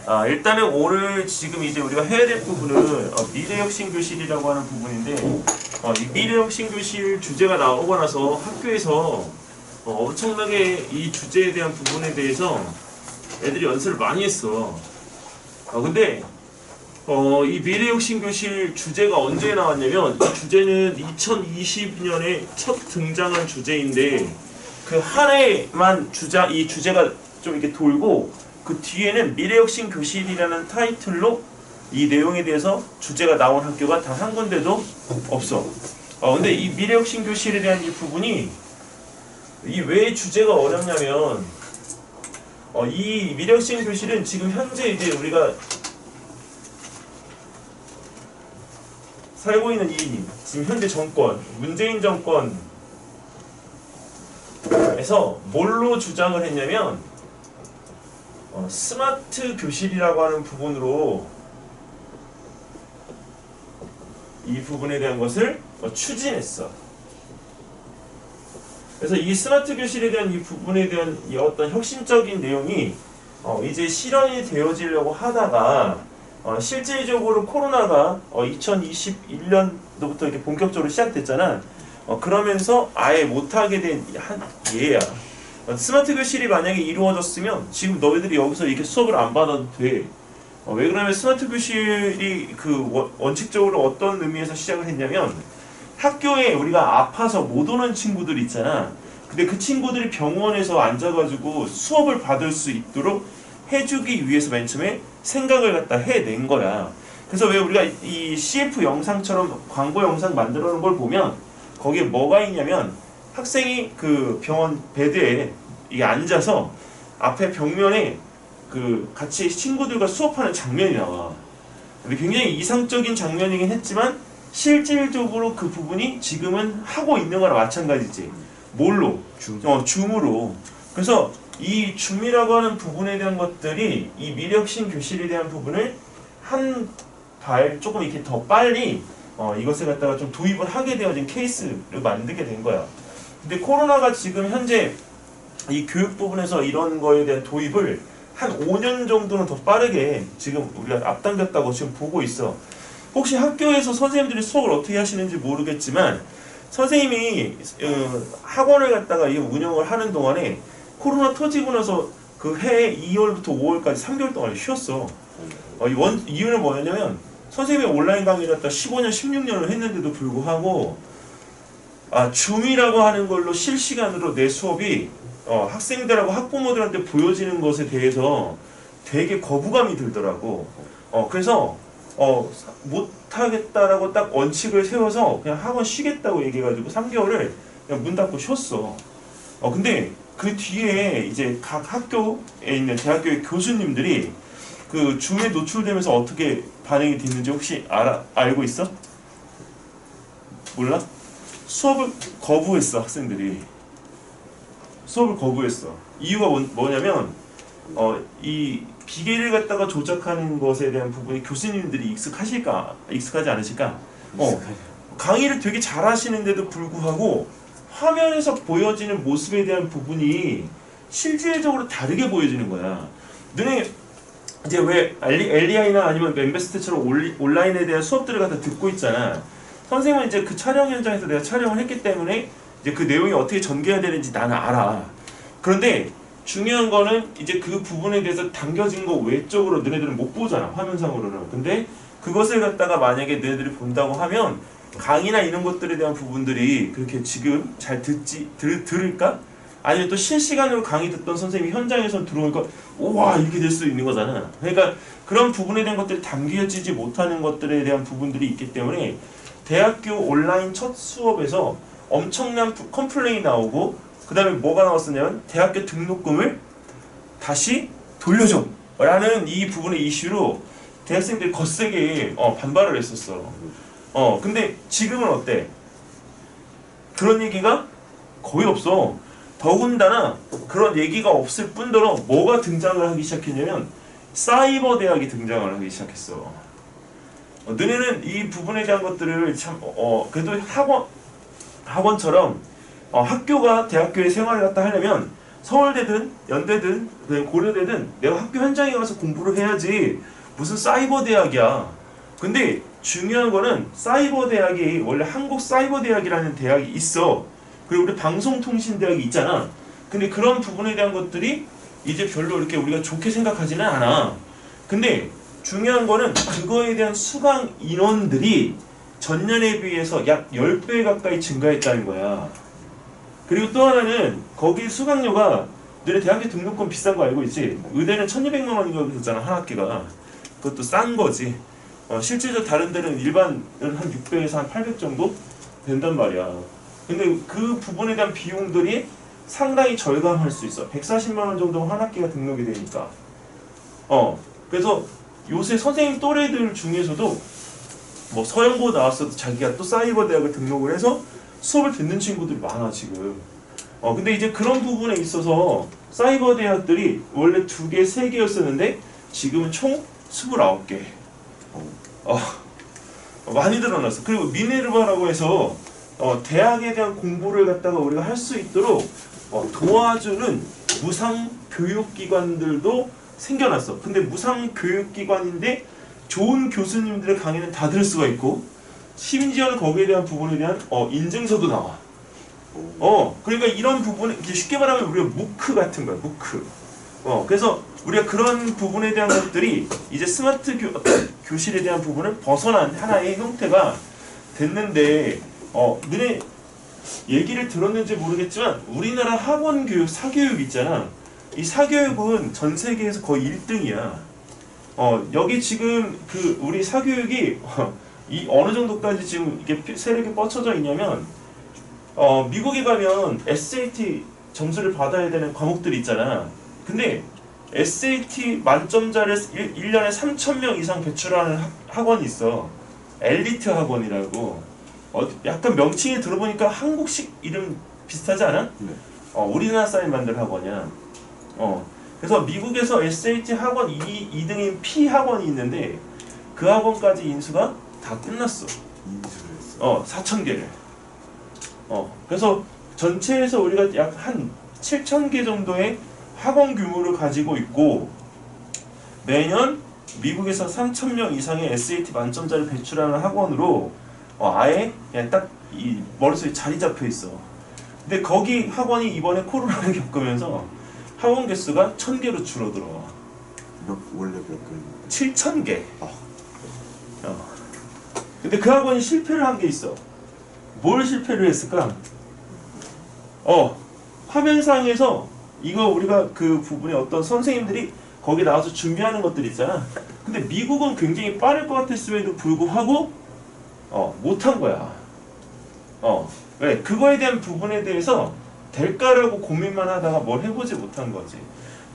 일단은 오늘 지금 이제 우리가 해야 될 부분은 미래혁신교실이라고 하는 부분인데, 이 미래혁신교실 주제가 나오고 나서 학교에서 엄청나게 이 주제에 대한 부분에 대해서 애들이 연습을 많이 했어. 근데 이 미래혁신교실 주제가 언제 나왔냐면, 이 주제는 2020년에 첫 등장한 주제인데, 그 한 해만 이 주제가 좀 이렇게 돌고, 그 뒤에는 미래혁신교실이라는 타이틀로 이 내용에 대해서 주제가 나온 학교가 단 한 군데도 없어. 근데 이 미래혁신교실에 대한 이 부분이 이 왜 주제가 어렵냐면, 이 미래혁신교실은 지금 현재 이제 우리가 살고 있는 이 지금 현재 정권, 문재인 정권에서 뭘로 주장을 했냐면, 스마트 교실이라고 하는 부분으로 이 부분에 대한 것을 추진했어. 그래서 이 스마트 교실에 대한 이 부분에 대한 이 어떤 혁신적인 내용이 이제 실현이 되어지려고 하다가 실질적으로 코로나가 2021년도부터 이렇게 본격적으로 시작됐잖아. 그러면서 아예 못하게 된 예야. 스마트 교실이 만약에 이루어졌으면 지금 너희들이 여기서 이렇게 수업을 안 받아도 돼. 왜 그러냐면 스마트 교실이 그 원칙적으로 어떤 의미에서 시작을 했냐면, 학교에 우리가 아파서 못 오는 친구들 있잖아. 근데 그 친구들이 병원에서 앉아가지고 수업을 받을 수 있도록 해주기 위해서 맨 처음에 생각을 갖다 해낸 거야. 그래서 왜 우리가 이 CF 영상처럼 광고 영상 만들어 놓은 걸 보면 거기에 뭐가 있냐면, 학생이 그 병원 베드에 이게 앉아서 앞에 벽면에 그 같이 친구들과 수업하는 장면이 나와. 근데 굉장히 이상적인 장면이긴 했지만 실질적으로 그 부분이 지금은 하고 있는 거랑 마찬가지지. 뭘로? 줌으로. 그래서 이 줌이라고 하는 부분에 대한 것들이 이 미래혁신 교실에 대한 부분을 한 발 조금 이렇게 더 빨리 이것을 갖다가 좀 도입을 하게 되어진 케이스를 만들게 된 거야. 근데 코로나가 지금 현재 이 교육 부분에서 이런 거에 대한 도입을 한 5년 정도는 더 빠르게 지금 우리가 앞당겼다고 지금 보고 있어. 혹시 학교에서 선생님들이 수업을 어떻게 하시는지 모르겠지만, 선생님이 학원을 갖다가 운영을 하는 동안에 코로나 터지고 나서 그 해 2월부터 5월까지 3개월 동안 쉬었어. 이유는 뭐냐면, 선생님이 온라인 강의를 갖다 15년, 16년을 했는데도 불구하고 줌이라고 하는 걸로 실시간으로 내 수업이 학생들하고 학부모들한테 보여지는 것에 대해서 되게 거부감이 들더라고. 그래서 못하겠다라고 딱 원칙을 세워서 그냥 학원 쉬겠다고 얘기해가지고 3개월을 그냥 문 닫고 쉬었어. 근데 그 뒤에 이제 각 학교에 있는 대학교의 교수님들이 그 줌에 노출되면서 어떻게 반응이 됐는지 혹시 알고 있어? 몰라? 수업을 거부했어. 학생들이 수업을 거부했어. 이유가 뭐냐면 이 비계를 갖다가 조작하는 것에 대한 부분이 교수님들이 익숙하지 않으실까? 강의를 되게 잘하시는데도 불구하고 화면에서 보여지는 모습에 대한 부분이 실질적으로 다르게 보여지는 거야. 너네 이제 왜 LEI나 아니면 멤베스트처럼 온라인에 대한 수업들을 갖다 듣고 있잖아. 선생님은 이제 그 촬영 현장에서 내가 촬영을 했기 때문에 이제 그 내용이 어떻게 전개해야 되는지 나는 알아. 그런데 중요한 거는 이제 그 부분에 대해서 담겨진 거 외적으로 너네들은 못 보잖아, 화면상으로는. 근데 그것을 갖다가 만약에 너네들이 본다고 하면 강의나 이런 것들에 대한 부분들이 그렇게 지금 잘 들을까? 아니면 또 실시간으로 강의 듣던 선생님이 현장에서 들어오니까 우와 이렇게 될 수 있는 거잖아. 그러니까 그런 부분에 대한 것들이 담겨지지 못하는 것들에 대한 부분들이 있기 때문에 대학교 온라인 첫 수업에서 엄청난 컴플레인이 나오고, 그 다음에 뭐가 나왔었냐면 대학교 등록금을 다시 돌려줘 라는 이 부분의 이슈로 대학생들이 거세게 반발을 했었어. 근데 지금은 어때? 그런 얘기가 거의 없어. 더군다나 그런 얘기가 없을 뿐더러 뭐가 등장을 하기 시작했냐면 사이버 대학이 등장을 하기 시작했어. 너네는 이 부분에 대한 것들을 참 그래도 학원처럼 학교가 대학교의 생활을 갖다 하려면 서울대든 연대든 그다음에 고려대는 내가 학교 현장에 가서 공부를 해야지 무슨 사이버 대학이야. 근데 중요한 거는 사이버 대학이 원래 한국 사이버 대학이라는 대학이 있어. 그리고 우리 방송통신대학이 있잖아. 근데 그런 부분에 대한 것들이 이제 별로 이렇게 우리가 좋게 생각하지는 않아. 근데 중요한 거는 그거에 대한 수강 인원들이 전년에 비해서 약 10배 가까이 증가했다는 거야. 그리고 또 하나는 거기 수강료가 너네 대학교 등록금 비싼 거 알고 있지? 의대는 1200만 원인가 그랬잖아 한 학기가. 그것도 싼 거지. 실제로 다른 데는 일반은 한 600에서 한 800 정도 된단 말이야. 근데 그 부분에 대한 비용들이 상당히 절감할 수 있어. 140만 원 정도 한 학기가 등록이 되니까. 그래서 요새 선생님 또래들 중에서도 뭐 서영고 나왔어도 자기가 또 사이버 대학을 등록을 해서 수업을 듣는 친구들이 많아 지금. 근데 이제 그런 부분에 있어서 사이버 대학들이 원래 2개, 3개였었는데 지금은 총 29개. 많이 늘어났어. 그리고 미네르바라고 해서 대학에 대한 공부를 갖다가 우리가 할 수 있도록 도와주는 무상 교육기관들도 생겨났어. 근데 무상 교육기관인데 좋은 교수님들의 강의는 다 들을 수가 있고 심지어는 거기에 대한 부분에 대한 인증서도 나와. 그러니까 이런 부분 쉽게 말하면 우리가 무크 같은 거야. 무크. 그래서 우리가 그런 부분에 대한 것들이 이제 스마트 교실에 대한 부분을 벗어난 하나의 형태가 됐는데 너네 얘기를 들었는지 모르겠지만 우리나라 학원 교육, 사교육 있잖아. 이 사교육은 전 세계에서 거의 1등이야. 여기 지금 그 우리 사교육이 이 어느 정도까지 지금 이게 세력이 뻗쳐져 있냐면 미국에 가면 SAT 점수를 받아야 되는 과목들이 있잖아. 근데 SAT 만점자를 1년에 3,000명 이상 배출하는 학원이 있어. 엘리트 학원이라고. 약간 명칭이 들어보니까 한국식 이름 비슷하지 않아? 네. 우리나라 사람이 만든 학원이야. 그래서 미국에서 SAT 학원 2등인 P 학원이 있는데 그 학원까지 인수가 다 끝났어. 인수를 했어. 4,000개를. 그래서 전체에서 우리가 약 한 7,000개 정도의 학원 규모를 가지고 있고 매년 미국에서 3,000명 이상의 SAT 만점자를 배출하는 학원으로 아예 그냥 딱 이 머릿속에 자리 잡혀 있어. 근데 거기 학원이 이번에 코로나를 겪으면서 학원 개수가 1,000개로 줄어들어. 원래 몇 개? 7,000개. 근데 그 학원이 실패를 한 게 있어. 뭘 실패를 했을까? 화면상에서 이거 우리가 그 부분에 어떤 선생님들이 거기 나와서 준비하는 것들 있잖아. 근데 미국은 굉장히 빠를 것 같았음에도 불구하고 못한 거야. 왜? 그거에 대한 부분에 대해서 될까라고 고민만 하다가 뭘 해보지 못한 거지.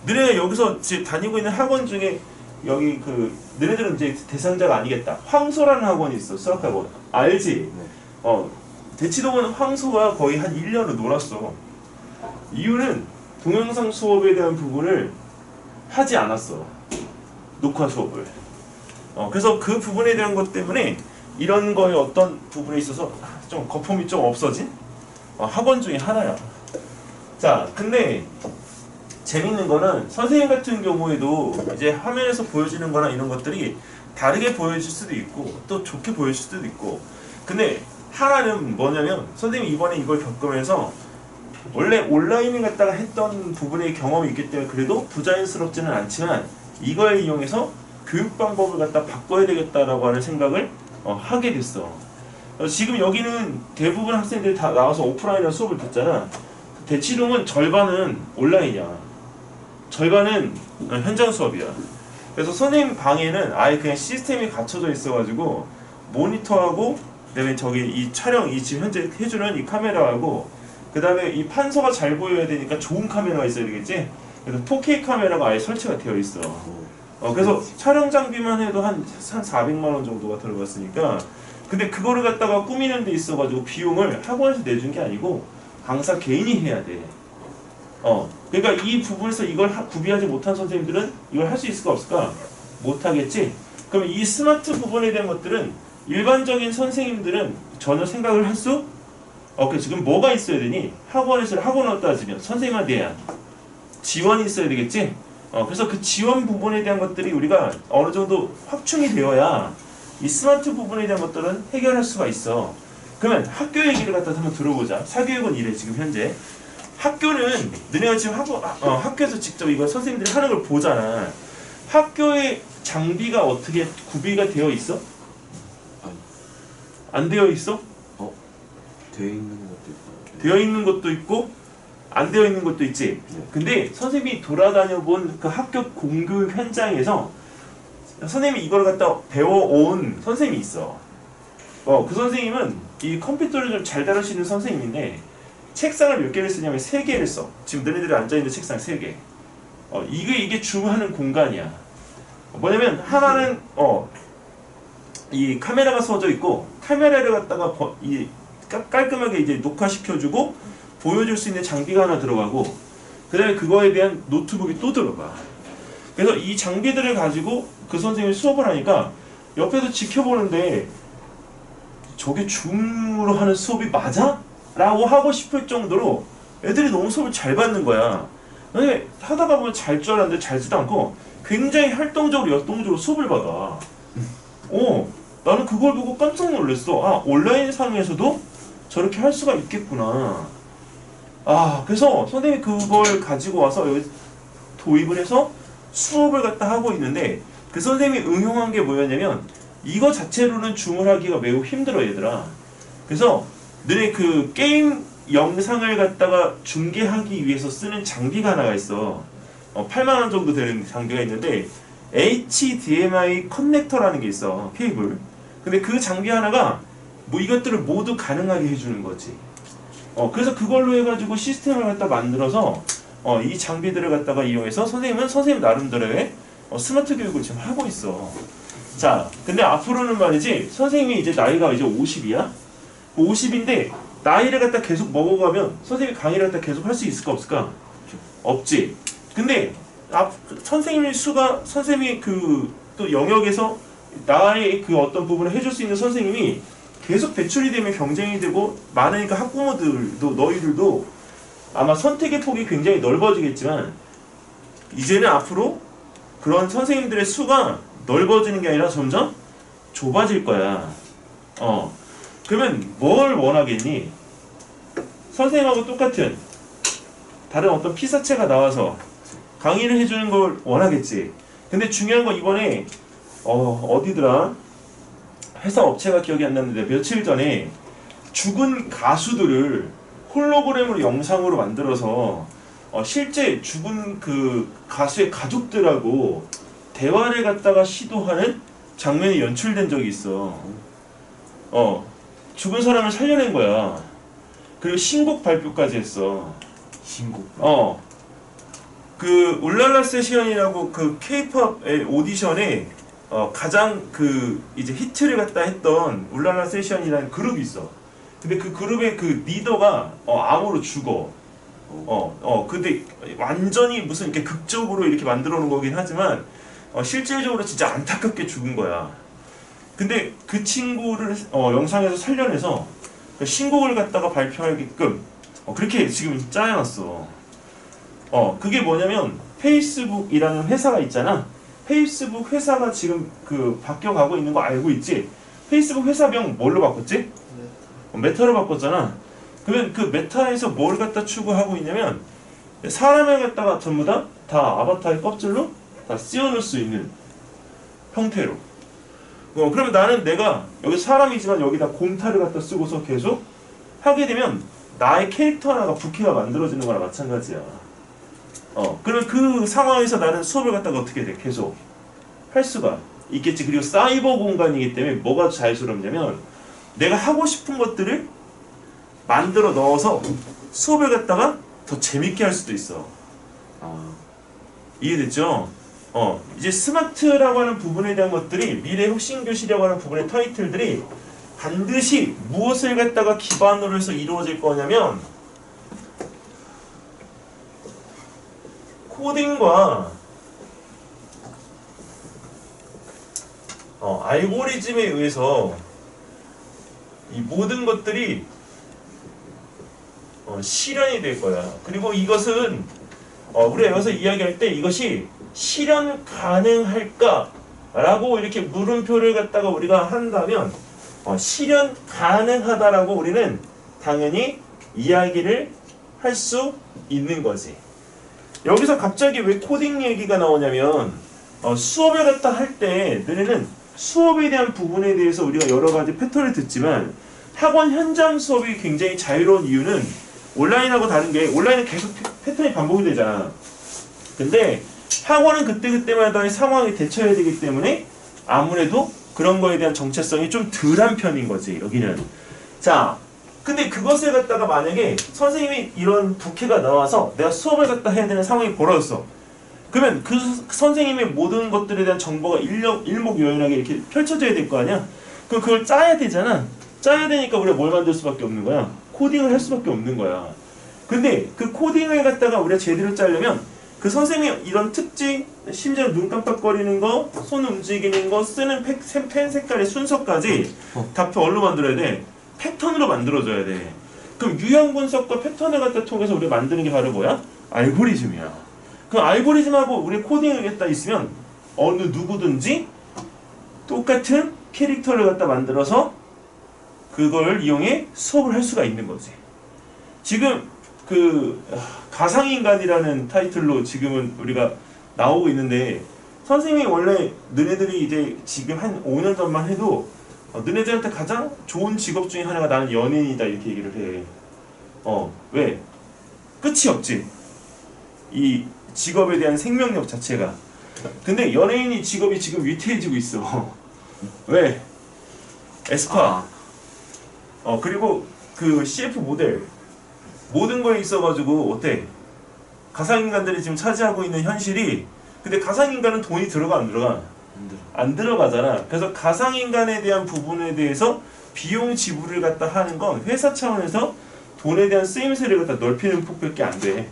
너네가 여기서 지금 다니고 있는 학원 중에 여기 그 너네들은 이제 대상자가 아니겠다. 황소라는 학원이 있어. 수학학원. 알지? 네. 대치동은 황소가 거의 한 1년을 놀았어. 이유는 동영상 수업에 대한 부분을 하지 않았어. 녹화 수업을. 그래서 그 부분에 대한 것 때문에 이런 거에 어떤 부분에 있어서 좀 거품이 좀 없어진 학원 중에 하나야. 자, 근데 재밌는 거는 선생님 같은 경우에도 이제 화면에서 보여지는 거나 이런 것들이 다르게 보여질 수도 있고 또 좋게 보여질 수도 있고. 근데 하나는 뭐냐면 선생님이 이번에 이걸 겪으면서 원래 온라인을 갖다가 했던 부분의 경험이 있기 때문에 그래도 부자연스럽지는 않지만 이걸 이용해서 교육 방법을 갖다 바꿔야 되겠다라고 하는 생각을 하게 됐어. 지금 여기는 대부분 학생들이 다 나와서 오프라인으로 수업을 듣잖아. 대치동은 절반은 온라인이야. 절반은 현장 수업이야. 그래서 선생님 방에는 아예 그냥 시스템이 갖춰져 있어가지고 모니터하고 그다음에 저기 이 촬영 이 지금 현재 해주는 이 카메라하고 그 다음에 이 판서가 잘 보여야 되니까 좋은 카메라가 있어야 되겠지? 그래서 4K 카메라가 아예 설치가 되어 있어. 그래서 촬영 장비만 해도 한 400만 원 정도가 들어갔으니까. 근데 그거를 갖다가 꾸미는 데 있어가지고 비용을 학원에서 내준 게 아니고 강사 개인이 해야 돼. 그러니까 이 부분에서 이걸 구비하지 못한 선생님들은 이걸 할 수 있을까 없을까? 못하겠지? 그럼 이 스마트 부분에 대한 것들은 일반적인 선생님들은 전혀 생각을 할 수 지금 뭐가 있어야 되니? 학원에서 학원을 따지면 선생님한테 대한 지원이 있어야 되겠지? 그래서 그 지원 부분에 대한 것들이 우리가 어느 정도 확충이 되어야 이 스마트 부분에 대한 것들은 해결할 수가 있어. 그러면 학교 얘기를 갖다 한번 들어보자. 사교육은 이래 지금 현재. 학교는 너네가 지금 학교에서 직접 이거 선생님들이 하는 걸 보잖아. 학교의 장비가 어떻게 구비가 되어 있어? 아니, 안 되어 있어? 되어 있는 것도 있고. 되어 있는 것도 있고 안 되어 있는 것도 있지. 네. 근데 선생님이 돌아다녀 본 그 학교 공교육 현장에서 선생님이 이걸 갖다 배워온 선생님이 있어. 그 선생님은 이 컴퓨터를 좀 잘 다루시는 선생님인데 책상을 몇 개를 쓰냐면 3개를 써. 지금 너네들이 앉아있는 책상 3개. 이게 주무하는 공간이야. 뭐냐면 하나는 이 카메라가 서져 있고 카메라를 갖다가 깔끔하게 이제 녹화시켜주고 보여줄 수 있는 장비가 하나 들어가고 그 다음에 그거에 대한 노트북이 또 들어가. 그래서 이 장비들을 가지고 그 선생님이 수업을 하니까 옆에서 지켜보는데 저게 줌으로 하는 수업이 맞아? 라고 하고 싶을 정도로 애들이 너무 수업을 잘 받는 거야. 근데 하다가 보면 잘 줄 알았는데 잘지도 않고 굉장히 활동적으로 역동적으로 수업을 받아. 나는 그걸 보고 깜짝 놀랐어. 온라인 상에서도 저렇게 할 수가 있겠구나. 그래서 선생님이 그걸 가지고 와서 여기 도입을 해서 수업을 갖다 하고 있는데 그 선생님이 응용한 게 뭐였냐면 이거 자체로는 줌을 하기가 매우 힘들어 얘들아. 그래서 너네 그 게임 영상을 갖다가 중계하기 위해서 쓰는 장비가 하나가 있어. 8만원 정도 되는 장비가 있는데 HDMI 커넥터라는 게 있어. 케이블. 근데 그 장비 하나가 뭐 이것들을 모두 가능하게 해주는 거지. 그래서 그걸로 해가지고 시스템을 갖다 만들어서 이 장비들을 갖다가 이용해서 선생님은 선생님 나름대로의 스마트 교육을 지금 하고 있어. 자, 근데 앞으로는 말이지 선생님이 이제 나이가 이제 50이야? 50인데 나이를 갖다 계속 먹어가면 선생님이 강의를 갖다 계속 할 수 있을까 없을까? 없지. 근데 선생님의 수가 선생님이 그 또 영역에서 나의 그 어떤 부분을 해줄 수 있는 선생님이 계속 배출이 되면 경쟁이 되고 많으니까 학부모들도 너희들도 아마 선택의 폭이 굉장히 넓어지겠지만 이제는 앞으로 그런 선생님들의 수가 넓어지는 게 아니라 점점 좁아질 거야. 그러면 뭘 원하겠니? 선생님하고 똑같은 다른 어떤 피사체가 나와서 강의를 해주는 걸 원하겠지. 근데 중요한 건 이번에 어디더라? 회사 업체가 기억이 안 나는데 며칠 전에 죽은 가수들을 홀로그램으로 영상으로 만들어서 실제 죽은 그 가수의 가족들하고 대화를 갖다가 시도하는 장면이 연출된 적이 있어. 죽은 사람을 살려낸 거야. 그리고 신곡 발표까지 했어. 신곡. 그 울랄라 세션이라고 그 K-팝의 오디션에 가장 그 이제 히트를 갖다 했던 울랄라 세션이라는 그룹이 있어. 근데 그 그룹의 그 리더가 암으로 죽어. 근데 완전히 무슨 이렇게 극적으로 이렇게 만들어 놓은 거긴 하지만 실질적으로 진짜 안타깝게 죽은 거야. 근데 그 친구를 영상에서 살려내서 그 신곡을 갖다가 발표하게끔 그렇게 지금 짜여놨어. 그게 뭐냐면 페이스북이라는 회사가 있잖아. 페이스북 회사가 지금 그 바뀌어가고 있는 거 알고 있지? 페이스북 회사명 뭘로 바꿨지? 메타로 바꿨잖아. 그러면 그 메타에서 뭘 갖다 추구하고 있냐면 사람을 갖다가 전부 다 아바타의 껍질로 다 씌워놓을 수 있는 형태로. 그러면 나는 내가 여기 사람이지만 여기다 곰탈을 갖다 쓰고서 계속 하게 되면 나의 캐릭터 하나가 부캐가 만들어지는 거랑 마찬가지야. 그럼 그 상황에서 나는 수업을 갖다가 어떻게 돼? 계속 할 수가 있겠지. 그리고 사이버 공간이기 때문에 뭐가 자연스럽냐면 내가 하고 싶은 것들을 만들어 넣어서 수업을 갖다가 더 재밌게 할 수도 있어. 이해됐죠? 이제 스마트라고 하는 부분에 대한 것들이 미래 혁신 교실이라고 하는 부분의 타이틀들이 반드시 무엇을 갖다가 기반으로 해서 이루어질 거냐면 코딩과 알고리즘에 의해서 이 모든 것들이 실현이 될 거야. 그리고 이것은 우리가 여기서 이야기할 때 이것이 실현 가능할까? 라고 이렇게 물음표를 갖다가 우리가 한다면 실현 가능하다라고 우리는 당연히 이야기를 할 수 있는 거지. 여기서 갑자기 왜 코딩 얘기가 나오냐면 수업을 갖다 할 때 너네는 수업에 대한 부분에 대해서 우리가 여러 가지 패턴을 듣지만 학원 현장 수업이 굉장히 자유로운 이유는 온라인하고 다른 게 온라인은 계속 패턴이 반복이 되잖아. 근데 학원은 그때그때마다 상황에 대처해야 되기 때문에 아무래도 그런 거에 대한 정체성이 좀 덜한 편인 거지 여기는. 자, 근데 그것을 갖다가 만약에 선생님이 이런 부캐가 나와서 내가 수업을 갖다 해야 되는 상황이 벌어졌어. 그러면 그 선생님의 모든 것들에 대한 정보가 일목요연하게 이렇게 펼쳐져야 될 거 아니야? 그럼 그걸 짜야 되잖아. 짜야 되니까 우리가 뭘 만들 수밖에 없는 거야? 코딩을 할 수밖에 없는 거야. 근데 그 코딩을 갖다가 우리가 제대로 짜려면 그 선생님의 이런 특징, 심지어 눈 깜빡거리는 거, 손 움직이는 거, 쓰는 펜 색깔의 순서까지 다 뭘로 만들어야 돼? 패턴으로 만들어줘야 돼. 그럼 유형 분석과 패턴을 갖다 통해서 우리가 만드는 게 바로 뭐야? 알고리즘이야. 그 알고리즘하고 우리 코딩을 갖다 있으면 어느 누구든지 똑같은 캐릭터를 갖다 만들어서 그걸 이용해 수업을 할 수가 있는 거지. 지금 그 가상인간이라는 타이틀로 지금은 우리가 나오고 있는데 선생님이 원래 너네들이 이제 지금 한 5년 전만 해도 너네들한테 가장 좋은 직업 중에 하나가 나는 연예인이다 이렇게 얘기를 해. 왜? 끝이 없지. 이 직업에 대한 생명력 자체가. 근데 연예인이 직업이 지금 위태해지고 있어. 왜? 에스파. 그리고 그 CF 모델. 모든 거에 있어가지고 어때? 가상인간들이 지금 차지하고 있는 현실이 근데 가상인간은 돈이 들어가 안 들어가? 안 들어가잖아. 그래서 가상인간에 대한 부분에 대해서 비용 지불을 갖다 하는 건 회사 차원에서 돈에 대한 쓰임새를 갖다 넓히는 폭밖에 안 돼.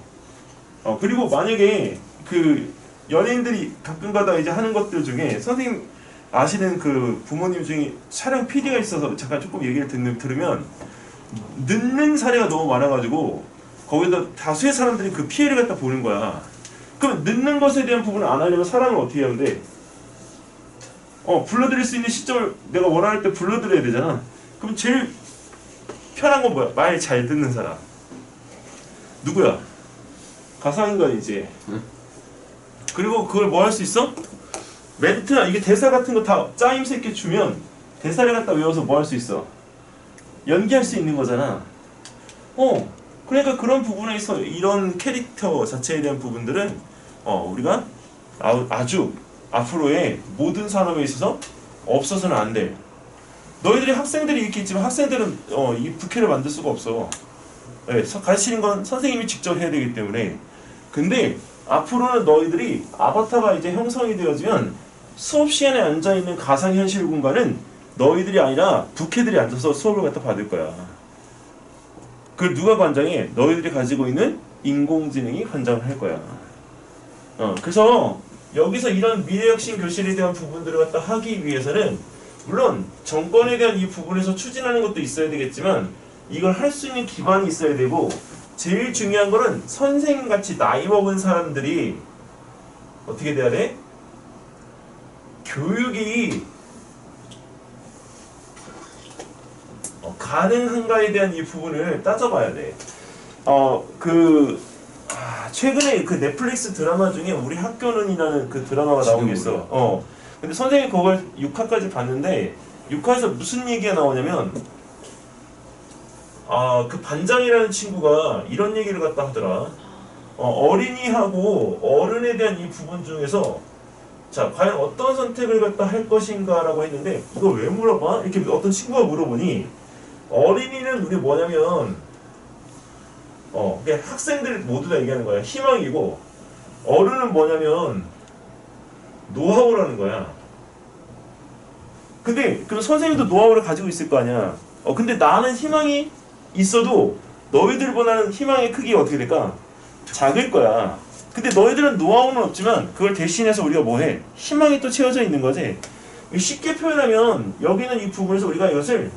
그리고 만약에 그 연예인들이 가끔가다 이제 하는 것들 중에 선생님 아시는 그 부모님 중에 촬영 PD가 있어서 잠깐 조금 얘기를 들으면 늦는 사례가 너무 많아가지고 거기다 다수의 사람들이 그 피해를 갖다 보는 거야. 그럼 늦는 것에 대한 부분을 안 하려면 사람을 어떻게 하면 돼? 불러드릴 수 있는 시점을 내가 원할 때 불러드려야 되잖아. 그럼 제일 편한 건 뭐야? 말 잘 듣는 사람. 누구야? 가상인간이지. 응? 그리고 그걸 뭐 할 수 있어? 멘트나 이게 대사 같은 거 다 짜임새 있게 주면 대사를 갖다 외워서 뭐 할 수 있어? 연기할 수 있는 거잖아. 그러니까 그런 부분에서 이런 캐릭터 자체에 대한 부분들은 우리가 아주 앞으로의 모든 산업에 있어서 없어서는 안 돼. 너희들이 학생들이 이렇게 있지만 학생들은 이 부캐를 만들 수가 없어. 네, 가르치는 건 선생님이 직접 해야 되기 때문에. 근데 앞으로는 너희들이 아바타가 이제 형성이 되어지면 수업 시간에 앉아있는 가상현실 공간은 너희들이 아니라 부캐들이 앉아서 수업을 갖다 받을 거야. 그걸 누가 관장해? 너희들이 가지고 있는 인공지능이 관장을 할 거야. 그래서 여기서 이런 미래혁신 교실에 대한 부분들을 갖다 하기 위해서는 물론 정권에 대한 이 부분에서 추진하는 것도 있어야 되겠지만 이걸 할 수 있는 기반이 있어야 되고 제일 중요한 거는 선생님같이 나이 먹은 사람들이 어떻게 돼야 돼? 교육이 가능한가에 대한 이 부분을 따져봐야 돼. 최근에 그 넷플릭스 드라마 중에 우리 학교는이라는 그 드라마가 나오고 있어. 근데 선생님이 그걸 6화까지 봤는데 6화에서 무슨 얘기가 나오냐면 그 반장이라는 친구가 이런 얘기를 갖다 하더라. 어린이하고 어른에 대한 이 부분 중에서 자 과연 어떤 선택을 갖다 할 것인가 라고 했는데 이거 왜 물어봐? 이렇게 어떤 친구가 물어보니 어린이는 우리 뭐냐면 그냥 학생들 모두 다 얘기하는 거야. 희망이고 어른은 뭐냐면 노하우라는 거야. 근데 그럼 선생님도 노하우를 가지고 있을 거 아니야. 근데 나는 희망이 있어도 너희들보다는 희망의 크기가 어떻게 될까? 작을 거야. 근데 너희들은 노하우는 없지만 그걸 대신해서 우리가 뭐해? 희망이 또 채워져 있는 거지. 쉽게 표현하면 여기는 이 부분에서 우리가 이것을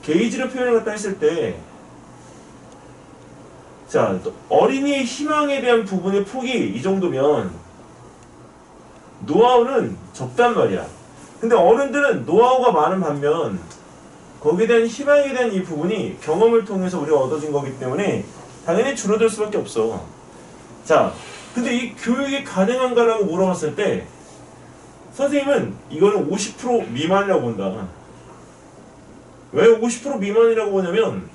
게이지로 표현을 갖다 했을 때 자, 어린이의 희망에 대한 부분의 폭이 이 정도면 노하우는 적단 말이야. 근데 어른들은 노하우가 많은 반면 거기에 대한 희망에 대한 이 부분이 경험을 통해서 우리가 얻어진 거기 때문에 당연히 줄어들 수밖에 없어. 자, 근데 이 교육이 가능한가라고 물어봤을 때 선생님은 이거는 50% 미만이라고 본다. 왜 50% 미만이라고 보냐면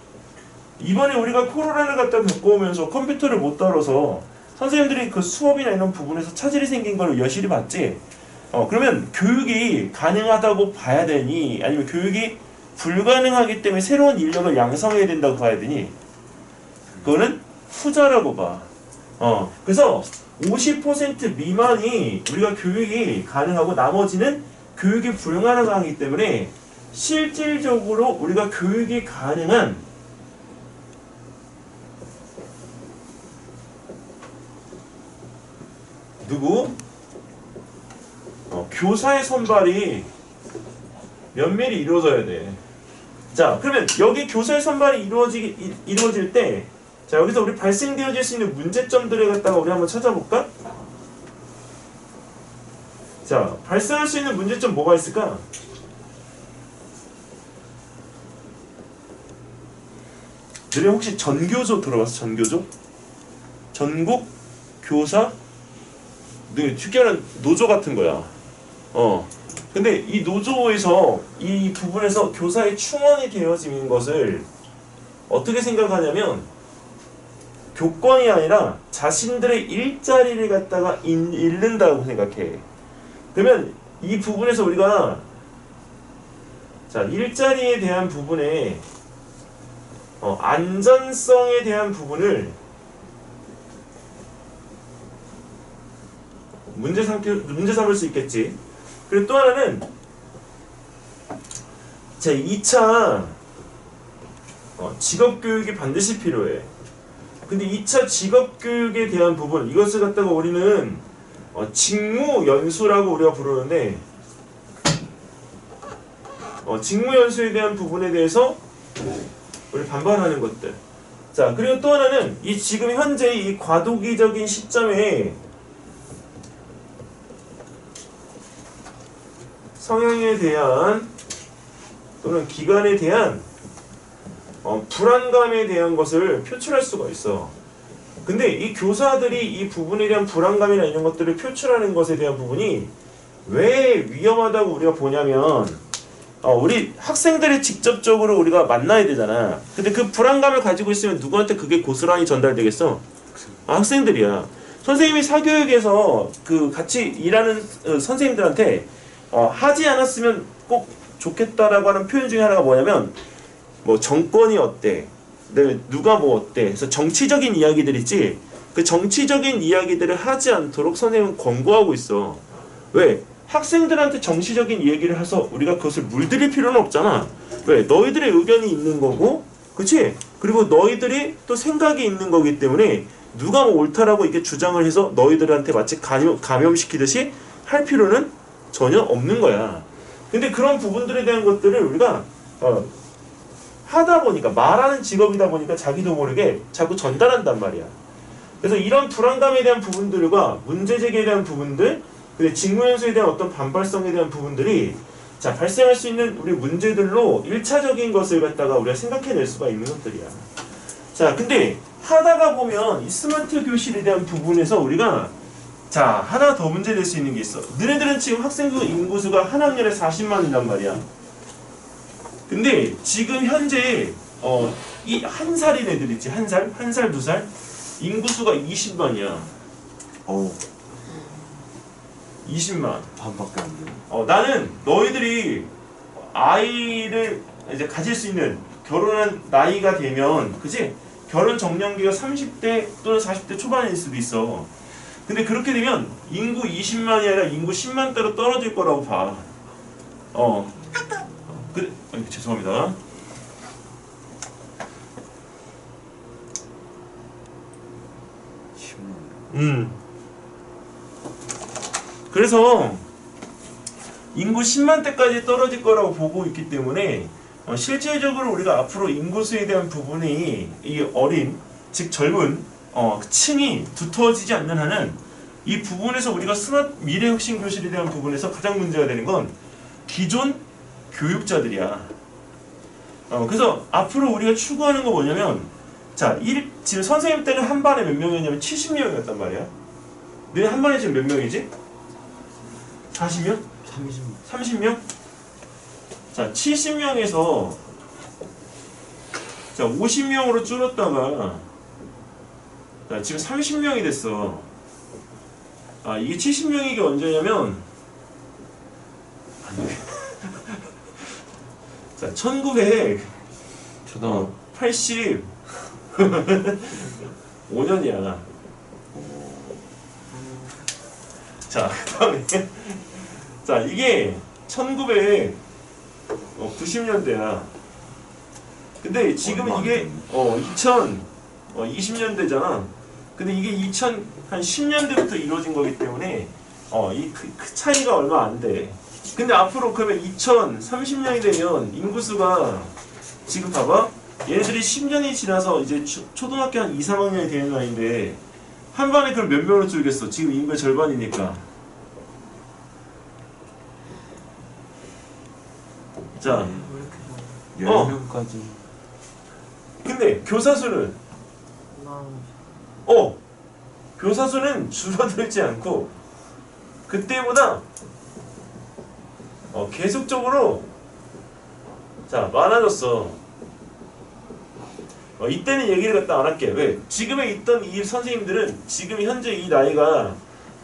이번에 우리가 코로나를 갖다 겪어오면서 컴퓨터를 못 다뤄서 선생님들이 그 수업이나 이런 부분에서 차질이 생긴 걸 여실히 봤지. 그러면 교육이 가능하다고 봐야 되니 아니면 교육이 불가능하기 때문에 새로운 인력을 양성해야 된다고 봐야 되니 그거는 후자라고 봐. 그래서 50% 미만이 우리가 교육이 가능하고 나머지는 교육이 불가능하기 때문에 실질적으로 우리가 교육이 가능한 누구? 교사의 선발이 면밀히 이루어져야 돼. 자, 그러면 여기 교사의 선발이 이루어질 때, 자, 여기서 우리 발생되어질 수 있는 문제점들을 갖다가 우리 한번 찾아볼까? 자, 발생할 수 있는 문제점 뭐가 있을까? 너네 혹시 전교조 들어봤어? 전교조? 전국 교사 특별한 노조 같은 거야. 근데 이 노조에서 이 부분에서 교사의 충원이 되어지는 것을 어떻게 생각하냐면 교권이 아니라 자신들의 일자리를 갖다가 잃는다고 생각해. 그러면 이 부분에서 우리가 자, 일자리에 대한 부분에 안전성에 대한 부분을 문제 삼을 수 있겠지. 그리고 또 하나는 제 2차 직업교육이 반드시 필요해. 근데 2차 직업교육에 대한 부분 이것을 갖다가 우리는 직무연수라고 우리가 부르는데 직무연수에 대한 부분에 대해서 우리 반발하는 것들. 자, 그리고 또 하나는 이 지금 현재 이 과도기적인 시점에 성향에 대한 또는 기간에 대한 불안감에 대한 것을 표출할 수가 있어. 근데 이 교사들이 이 부분에 대한 불안감이나 이런 것들을 표출하는 것에 대한 부분이 왜 위험하다고 우리가 보냐면 우리 학생들이 직접적으로 우리가 만나야 되잖아. 근데 그 불안감을 가지고 있으면 누구한테 그게 고스란히 전달되겠어? 학생들이야. 선생님이 사교육에서 그 같이 일하는 선생님들한테 하지 않았으면 꼭 좋겠다라고 하는 표현 중에 하나가 뭐냐면 뭐 정권이 어때? 누가 뭐 어때? 그래서 정치적인 이야기들 있지? 그 정치적인 이야기들을 하지 않도록 선생님은 권고하고 있어. 왜? 학생들한테 정치적인 얘기를 해서 우리가 그것을 물들일 필요는 없잖아. 왜? 너희들의 의견이 있는 거고, 그치? 그리고 너희들이 또 생각이 있는 거기 때문에 누가 뭐 옳다라고 이렇게 주장을 해서 너희들한테 마치 감염시키듯이 할 필요는 전혀 없는 거야. 근데 그런 부분들에 대한 것들을 우리가 하다 보니까 말하는 직업이다 보니까 자기도 모르게 자꾸 전달한단 말이야. 그래서 이런 불안감에 대한 부분들과 문제제기에 대한 부분들, 근데 직무연수에 대한 어떤 반발성에 대한 부분들이 자 발생할 수 있는 우리 문제들로 1차적인 것을 갖다가 우리가 생각해낼 수가 있는 것들이야. 자, 근데 하다가 보면 이 스마트 교실에 대한 부분에서 우리가 자 하나 더 문제 될 수 있는 게 있어. 너네들은 지금 학생 인구수가 한 학년에 40만이란 말이야. 근데 지금 현재 이 한 살인 애들 있지, 한 살, 2살 인구수가 20만이야. 20만. 반밖에 안 돼. 나는 너희들이 아이를 이제 가질 수 있는 결혼한 나이가 되면, 그치? 결혼 정년기가 30대 또는 40대 초반일 수도 있어. 근데 그렇게 되면 인구 20만이 아니라 인구 10만대로 떨어질 거라고 봐. 죄송합니다. 그래서 인구 10만대까지 떨어질 거라고 보고 있기 때문에 실질적으로 우리가 앞으로 인구수에 대한 부분이 이 어린, 즉 젊은 층이 두터워지지 않는 한은 이 부분에서 우리가 스마트 미래 혁신 교실에 대한 부분에서 가장 문제가 되는 건 기존 교육자들이야. 그래서 앞으로 우리가 추구하는 거 뭐냐면, 자, 지금 선생님 때는 한 반에 몇 명이었냐면 70명이었단 말이야. 너네 한 반에 지금 몇 명이지? 40명? 30명? 자, 70명에서 자, 50명으로 줄었다가 자, 지금 30명이 됐어. 아, 이게 70명이 이게 언제냐면 자, 1980 5년이야. 자, 그다음에 자, 이게 1990년대야. 근데 지금 이게 2020년대잖아. 근데 이게 2010년대부터 이루어진 거기 때문에 그 차이가 얼마 안 돼. 근데 앞으로 그러면 2030년이 되면 인구수가 지금 봐봐. 얘네들이 10년이 지나서 이제 초등학교 한 2, 3학년이 되는 나이인데 한 반에 그럼 몇 명으로 줄겠어? 지금 인구의 절반이니까. 자, 10명까지. 근데 교사수는 교사수는 줄어들지 않고 그때보다 계속적으로 자 많아졌어. 이때는 얘기를 갖다 안 할게. 왜? 지금에 있던 이 선생님들은 지금 현재 이 나이가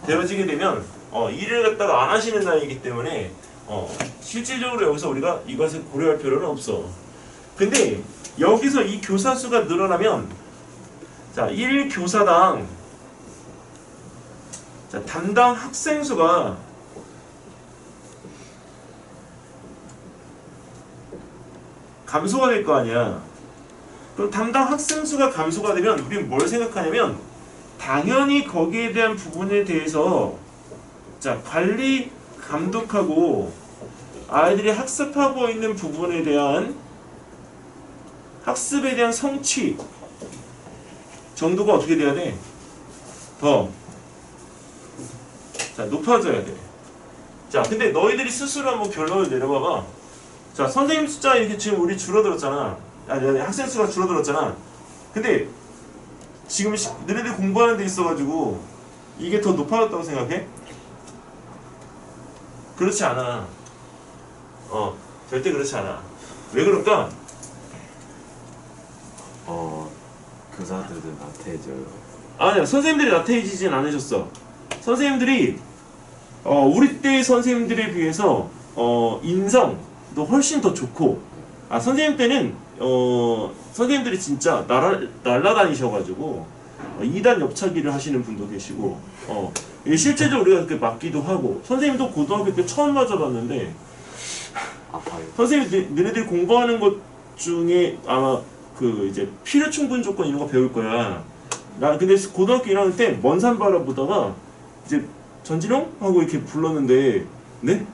되어지게 되면 일을 갖다가 안 하시는 나이이기 때문에 실질적으로 여기서 우리가 이것을 고려할 필요는 없어. 근데 여기서 이 교사 수가 늘어나면 자 1교사당 자 담당 학생 수가 감소가 될 거 아니야. 그럼 담당 학생 수가 감소가 되면 우리는 뭘 생각하냐면 당연히 거기에 대한 부분에 대해서 자 관리 감독하고 아이들이 학습하고 있는 부분에 대한 학습에 대한 성취 정도가 어떻게 돼야 돼? 더 자 높아져야 돼. 자 근데 너희들이 스스로 한번 결론을 내려봐봐. 자 선생님 숫자 이렇게 지금 우리 줄어들었잖아. 아니 학생 수가 줄어들었잖아. 근데 지금 너희들이 공부하는 데 있어가지고 이게 더 높아졌다고 생각해? 그렇지 않아. 절대 그렇지 않아. 왜 그럴까? 교사들은 나태해져요. 아니야, 선생님들이 나태해지진 않으셨어. 선생님들이 우리 때의 선생님들에 비해서 인성도 훨씬 더 좋고, 선생님 때는 선생님들이 진짜 날라다니셔가지고 2단 옆차기를 하시는 분도 계시고, 실제적으로 우리가 그렇게 맞기도 하고, 선생님도 고등학교 때 처음 맞아봤는데 아파요. 선생님 너네들이 공부하는 것 중에 아마 그 이제 필요 충분 조건 이런 거 배울 거야. 나 근데 고등학교 1학년 때 먼 산 바라보다가 이제 전진홍 하고 이렇게 불렀는데 네?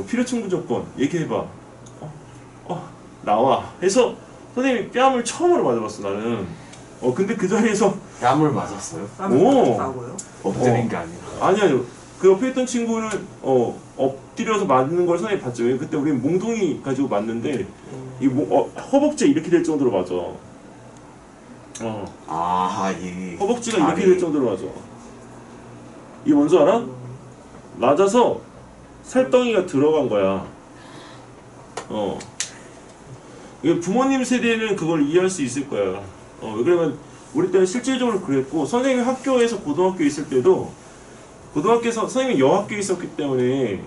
필요 충분 조건 얘기해봐. 나와. 해서 선생님이 뺨을 처음으로 맞아봤어 나는. 근데 그 자리에서 뺨을 맞았어요? 오. 엎드린 게 아니라. 아니요. 그 옆에 있던 친구는 엎드려서 맞는 걸 선생님이 봤죠. 그때 우리는 몽둥이 가지고 맞는데 이 허벅지 이렇게 될 정도로 맞아. 이 허벅지가 이렇게 될 정도로 맞아. 이게 뭔지 알아? 맞아서 살덩이가 들어간 거야. 이게 부모님 세대는 그걸 이해할 수 있을 거야. 왜 그러면 우리 때는 실질적으로 그랬고, 선생님이 학교에서 고등학교에 있을 때도 고등학교에서 선생님이 여학교에 있었기 때문에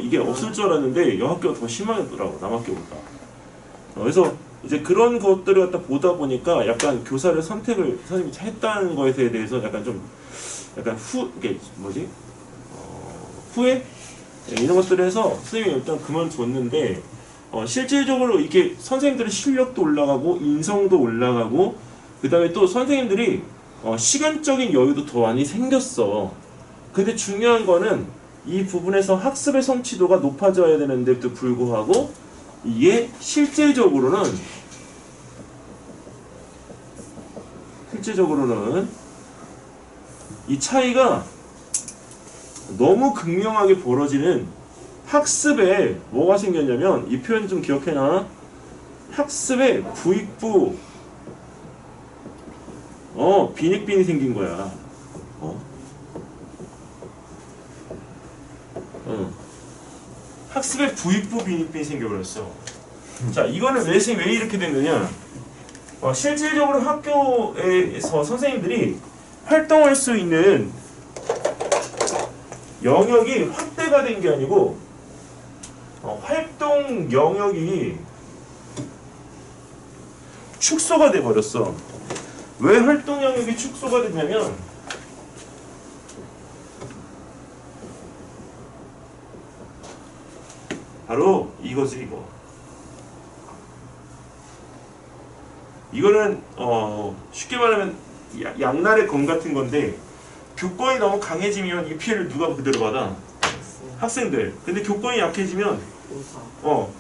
이게 없을 줄 알았는데 여학교가 더 심하더라고, 남학교보다. 그래서 이제 그런 것들을 갖다 보다 보니까 약간 교사를 선택을 선생님이 했다는 것에 대해서 약간 좀 약간 이게 뭐지? 후회? 이런 것들을 해서 선생님이 일단 그만뒀는데, 실질적으로 이게 선생님들의 실력도 올라가고 인성도 올라가고 그 다음에 또 선생님들이 시간적인 여유도 더 많이 생겼어. 근데 중요한 거는 이 부분에서 학습의 성취도가 높아져야 되는데도 불구하고 이게 실제적으로는 이 차이가 너무 극명하게 벌어지는 학습에 뭐가 생겼냐면 이 표현 좀 기억해놔. 학습에 부익부 빈익빈이 생긴 거야. 학습에 부익부 빈익빈이 생겨버렸어. 자, 이거는 왜 이렇게 된 거냐? 실질적으로 학교에서 선생님들이 활동할 수 있는 영역이 확대가 된 게 아니고 활동 영역이 축소가 돼 버렸어. 왜 활동 영역이 축소가 됐냐면 바로 이거지 이거. 이거는 쉽게 말하면 양날의 검 같은 건데 교권이 너무 강해지면 이 피해를 누가 그대로 받아? 학생들. 근데 교권이 약해지면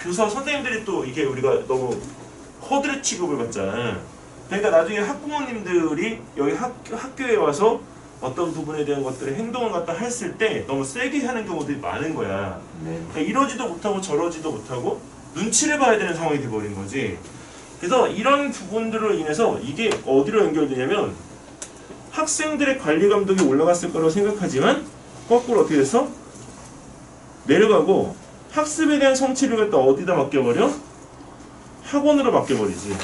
교사 선생님들이 또 이게 우리가 너무 허드렛 취급을 받잖아. 그러니까 나중에 학부모님들이 여기 학교에 와서 어떤 부분에 대한 것들의 행동을 갖다 했을 때 너무 세게 하는 경우들이 많은 거야. 그러니까 이러지도 못하고 저러지도 못하고 눈치를 봐야 되는 상황이 돼버린 거지. 그래서 이런 부분들로 인해서 이게 어디로 연결되냐면 학생들의 관리 감독이 올라갔을 거라고 생각하지만 거꾸로 어떻게 됐어? 내려가고 학습에 대한 성취를 갖다 어디다 맡겨버려? 학원으로 맡겨버리지.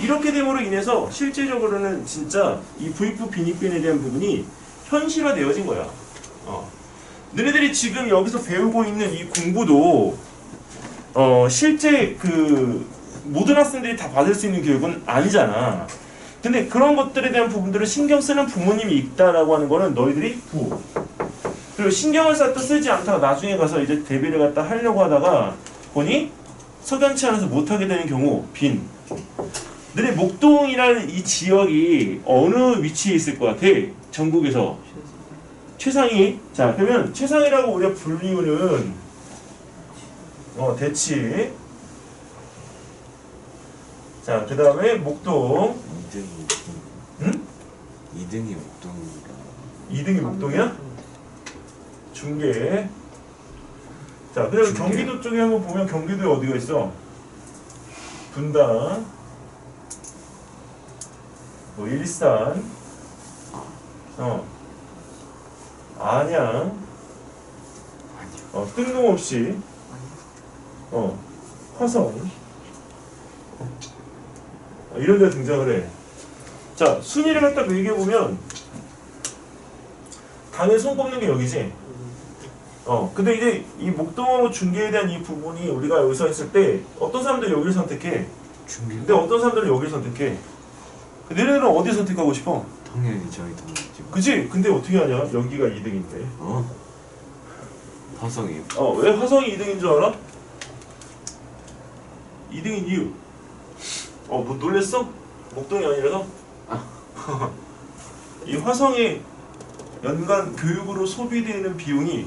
이렇게 됨으로 인해서 실제적으로는 진짜 이 부익부 빈익빈에 대한 부분이 현실화되어진 거야. 너네들이 지금 여기서 배우고 있는 이 공부도 실제 그 모든 학생들이 다 받을 수 있는 교육은 아니잖아. 근데 그런 것들에 대한 부분들을 신경 쓰는 부모님이 있다라고 하는 거는 너희들이 부. 그리고 신경을 또 쓰지 않다가 나중에 가서 이제 대비를 갖다 하려고 하다가 보니 석연치 않아서 못하게 되는 경우 빈. 너네 목동이라는 이 지역이 어느 위치에 있을 것 같아? 전국에서 최상위. 자, 그러면 최상위라고 우리가 불리우는 대치. 자, 그 다음에 목동. 2등이 응? 2등이 목동이니까 2등이 목동이야? 중계. 자, 그다음에 중계. 경기도 쪽에 한번 보면 경기도에 어디가 있어? 분당, 일산, 안양, 뜬금없이, 화성, 이런 데 등장을 해. 자, 순위를 갖다 얘기해보면 당연히 손꼽는 게 여기지. 근데 이제 이 목동하고 중계에 대한 이 부분이 우리가 여기서 했을 때 어떤 사람들이 여기를 선택해. 중계. 근데 어떤 사람들은 여기를 선택해. 너네들은 어디 선택하고 싶어? 당연히 저희 동네죠. 그치? 근데 어떻게 하냐? 여기가 2등인데. 화성이요. 왜 화성이 2등인 줄 알아? 2등인 이유. 뭐 놀랬어? 목동이 아니라서? 이 화성의 연간 교육으로 소비되는 비용이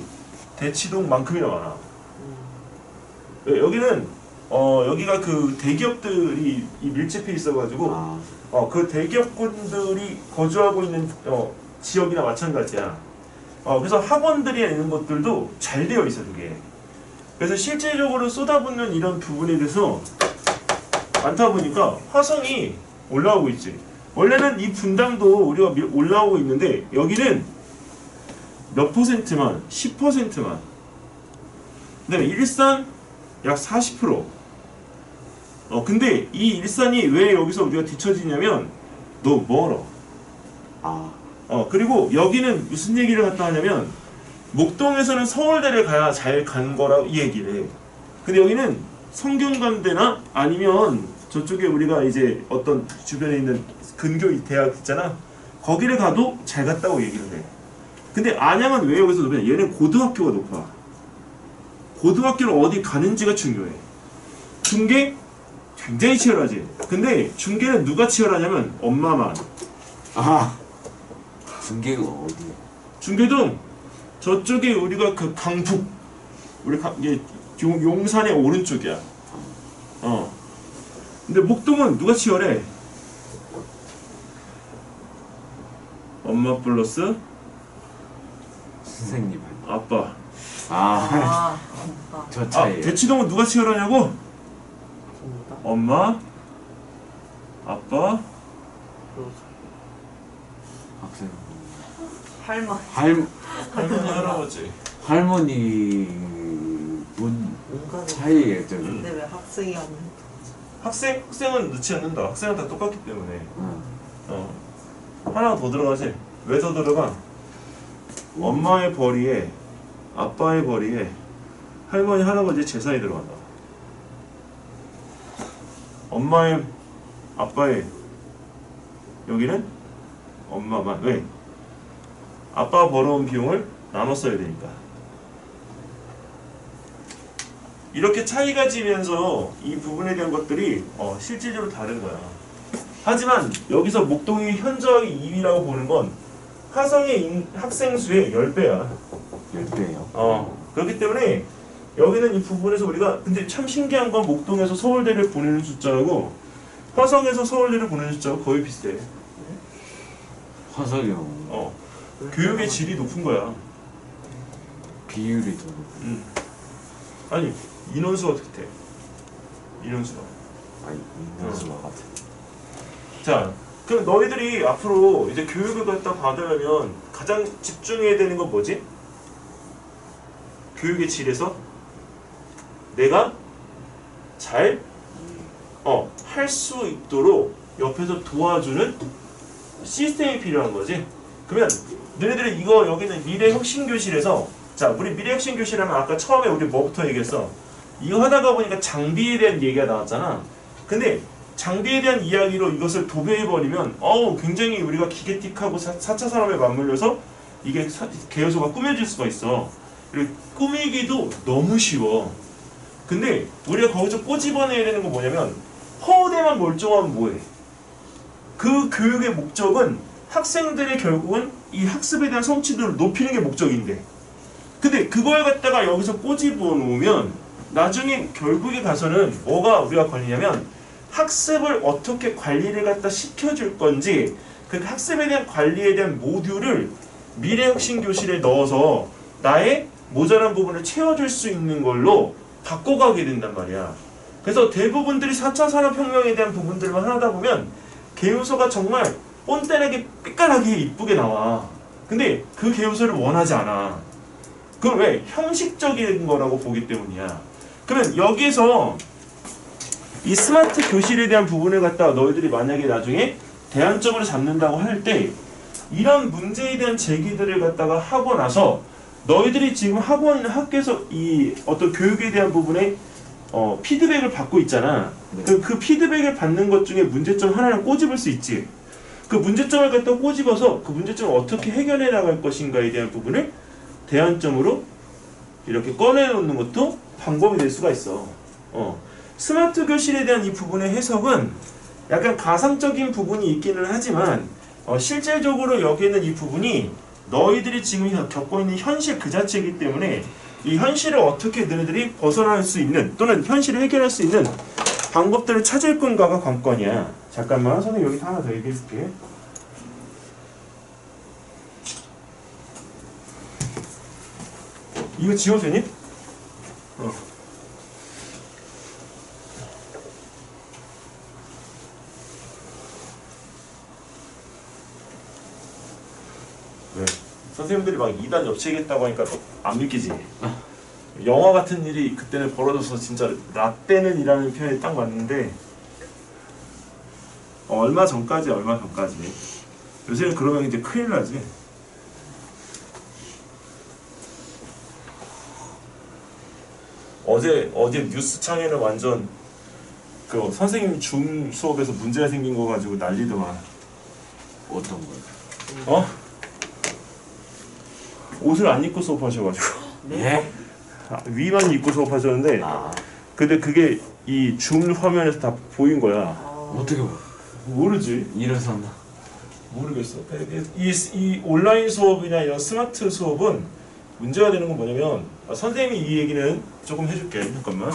대치동만큼이나 많아. 여기는 여기가 그 대기업들이 밀집해 있어가지고 그 대기업군들이 거주하고 있는 지역이나 마찬가지야. 그래서 학원들이 있는 것들도 잘 되어 있어 그게. 그래서 실질적으로 쏟아붓는 이런 부분에 대해서 많다 보니까 화성이 올라오고 있지. 원래는 이 분당도 우리가 올라오고 있는데 여기는 몇 퍼센트만, 10%만. 그다음에 일산 약 40%. 근데 이 일산이 왜 여기서 우리가 뒤처지냐면 너무 멀어. 그리고 여기는 무슨 얘기를 갖다 하냐면 목동에서는 서울대를 가야 잘 간 거라고 이 얘기를 해. 근데 여기는 성균관대나 아니면 저쪽에 우리가 이제 어떤 주변에 있는 근교 대학 있잖아. 거기를 가도 잘 갔다고 얘기를 해. 근데 안양은 왜 여기서 높냐? 얘는 고등학교가 높아. 고등학교를 어디 가는지가 중요해. 중계 굉장히 치열하지. 근데 중계는 누가 치열하냐면 엄마만. 중계가 어디야? 중계도 저쪽에 우리가 그 강북, 우리 이게 용산의 오른쪽이야. 근데 목동은 누가 치열해? 엄마 플러스 선생님. 아빠. 아, 아빠. 저 차이에요. 대치동은 누가 치열하냐고? 전부 엄마, 아빠, 학생. 할머니. 할머니, 할아버지. 할머니 분 뭔가 차이에요, 저기. 근데 왜 학생이 없는? 학생은 넣지 않는다. 학생은 다 똑같기 때문에. 응. 하나 더 들어가지. 왜 더 들어가? 엄마의 벌이에 아빠의 벌이에 할머니 할아버지 재산이 들어간다. 엄마의 아빠의 여기는 엄마만. 왜? 아빠가 벌어온 비용을 나눠 써야 되니까. 이렇게 차이가 지면서 이 부분에 대한 것들이 실질적으로 다른 거야. 하지만 여기서 목동이 현저하게 2위라고 보는 건 화성의 학생 수의 10배야. 10배요. 그렇기 때문에 여기는 이 부분에서 우리가 근데 참 신기한 건 목동에서 서울대를 보내는 숫자하고 화성에서 서울대를 보내는 숫자가 거의 비슷해. 화석이요. 교육의 질이 높은 거야. 비율이 더 높고. 아니 인원수가 어떻게 돼? 인원수가. 아니, 인원수가 같아. 자, 그럼 너희들이 앞으로 이제 교육을 갖다 받으려면 가장 집중해야 되는 건 뭐지? 교육의 질에서 내가 잘 할 수 있도록 옆에서 도와주는 시스템이 필요한 거지. 그러면 너희들이 이거 여기는 미래혁신교실에서 자, 우리 미래혁신교실 하면 아까 처음에 우리 뭐부터 얘기했어? 이거 하다가 보니까 장비에 대한 얘기가 나왔잖아. 근데 장비에 대한 이야기로 이것을 도배해버리면 굉장히 우리가 기계틱하고 4차 산업에 맞물려서 이게 개요소가 꾸며질 수가 있어. 그리고 꾸미기도 너무 쉬워. 근데 우리가 거기서 꼬집어내야 되는 건 뭐냐면 허우대만 멀쩡하면 뭐해? 그 교육의 목적은 학생들의 결국은 이 학습에 대한 성취도를 높이는 게 목적인데 근데 그걸 갖다가 여기서 꼬집어 놓으면 나중에 결국에 가서는 뭐가 우리가 걸리냐면 학습을 어떻게 관리를 갖다 시켜줄 건지 그 학습에 대한 관리에 대한 모듈을 미래혁신교실에 넣어서 나의 모자란 부분을 채워줄 수 있는 걸로 바꿔가게 된단 말이야. 그래서 대부분들이 4차 산업혁명에 대한 부분들만 하다 보면 개요소가 정말 뻔때하게 삐까하게 이쁘게 나와. 근데 그 개요소를 원하지 않아. 그건 왜? 형식적인 거라고 보기 때문이야. 그러면 여기서 이 스마트 교실에 대한 부분을 갖다가 너희들이 만약에 나중에 대안점으로 잡는다고 할 때 이런 문제에 대한 제기들을 갖다가 하고 나서 너희들이 지금 하고 있는 학교에서 이 어떤 교육에 대한 부분에 피드백을 받고 있잖아. 네. 그 피드백을 받는 것 중에 문제점 하나를 꼬집을 수 있지. 그 문제점을 갖다 꼬집어서 그 문제점을 어떻게 해결해 나갈 것인가에 대한 부분을 대안점으로 이렇게 꺼내놓는 것도 방법이 될 수가 있어. 스마트 교실에 대한 이 부분의 해석은 약간 가상적인 부분이 있기는 하지만 실질적으로 여기는 이 부분이 너희들이 지금 겪고 있는 현실 그 자체이기 때문에 이 현실을 어떻게 너희들이 벗어날 수 있는 또는 현실을 해결할 수 있는 방법들을 찾을 건가가 관건이야. 잠깐만 선생님 여기 하나 더 얘기해 줄게. 이거 지워도 되니? 왜? 선생님들이 막 2단 엽치겠다고 하니까 안 믿기지? 영화 같은 일이 그때는 벌어져서 진짜 라떼는 이라는 표현이 딱 맞는데 얼마 전까지 요새는 그러면 이제 큰일 나지. 어제 뉴스 창에는 완전 그 선생님 줌 수업에서 문제가 생긴 거 가지고 난리더만. 어떤 거요? 옷을 안 입고 수업하셔가지고 예? 위만 입고 수업하셨는데 근데 그게 이 줌 화면에서 다 보인 거야. 어떻게 봐? 모르지. 일어섰나? 모르겠어. 이 온라인 수업이나 이런 스마트 수업은 문제가 되는 건 뭐냐면 선생님이 이 얘기는 조금 해줄게. 잠깐만.